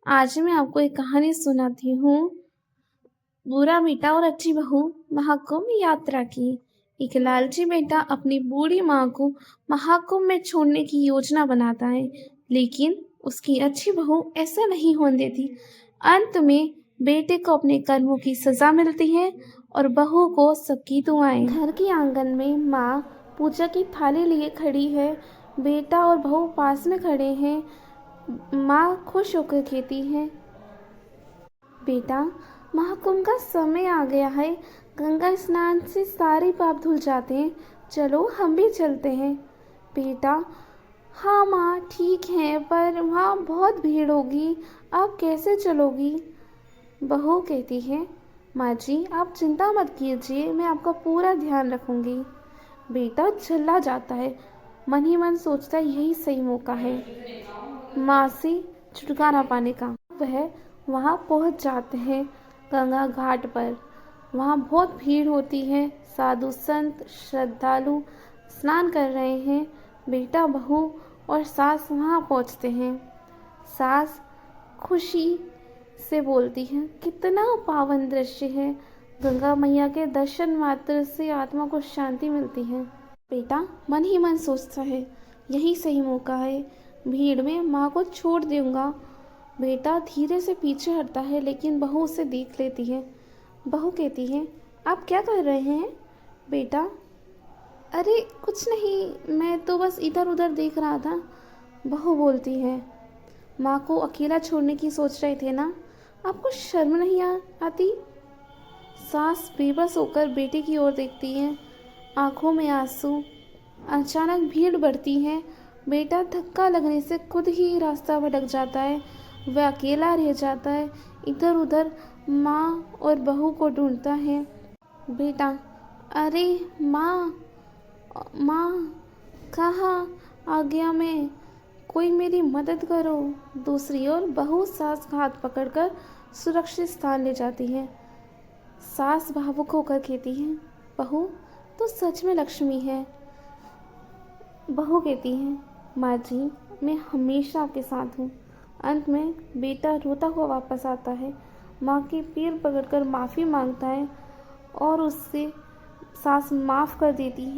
आज मैं आपको एक कहानी सुनाती हूँ। बुरा बेटा और अच्छी बहू महाकुंभ यात्रा की। एक लालची बेटा अपनी बूढ़ी माँ को महाकुंभ में छोड़ने की योजना बनाता है, लेकिन उसकी अच्छी बहू ऐसा नहीं होने देती। अंत में बेटे को अपने कर्मों की सजा मिलती है और बहू को सबकी दुआएं। घर के आंगन में माँ पूजा की थाली लिए खड़ी है। बेटा और बहू पास में खड़े हैं। माँ खुश होकर कहती है, बेटा, महाकुंभ का समय आ गया है। गंगा स्नान से सारे पाप धुल जाते हैं। चलो हम भी चलते हैं। बेटा, हाँ माँ ठीक है, पर वहाँ बहुत भीड़ होगी। आप कैसे चलोगी? बहू कहती है, माँ जी आप चिंता मत कीजिए, मैं आपका पूरा ध्यान रखूंगी। बेटा चला जाता है। मन ही मन सोचता है यही सही मौका है माँ से छुटकारा पाने का। वह वहाँ पहुँच जाते हैं गंगा घाट पर। वहाँ बहुत भीड़ होती है। साधु संत श्रद्धालु स्नान कर रहे हैं। बेटा बहू और सास वहाँ पहुँचते हैं। सास खुशी से बोलती है, कितना पावन दृश्य है। गंगा मैया के दर्शन मात्र से आत्मा को शांति मिलती है। बेटा मन ही मन सोचता है यही सही मौका है, भीड़ में माँ को छोड़ दूंगा। बेटा धीरे से पीछे हटता है, लेकिन बहू उसे देख लेती है। बहू कहती है, आप क्या कर रहे हैं? बेटा, अरे कुछ नहीं, मैं तो बस इधर उधर देख रहा था। बहू बोलती है, माँ को अकेला छोड़ने की सोच रहे थे ना, आपको शर्म नहीं आती? सास बेबस होकर बेटे की ओर देखती है, आंखों में आंसू। अचानक भीड़ बढ़ती है। बेटा धक्का लगने से खुद ही रास्ता भटक जाता है। वह अकेला रह जाता है। इधर उधर माँ और बहू को ढूंढता है। बेटा, अरे माँ, माँ कहाँ आ गया मैं? कोई मेरी मदद करो। दूसरी ओर बहू सास का हाथ पकड़कर सुरक्षित स्थान ले जाती है। सास भावुक होकर कहती है, बहू तो सच में लक्ष्मी है। बहू कहती है, माँ जी मैं हमेशा आपके साथ हूँ। अंत में बेटा रोता हुआ वापस आता है। माँ के पैर पकड़कर माफ़ी मांगता है और उससे सास माफ़ कर देती है।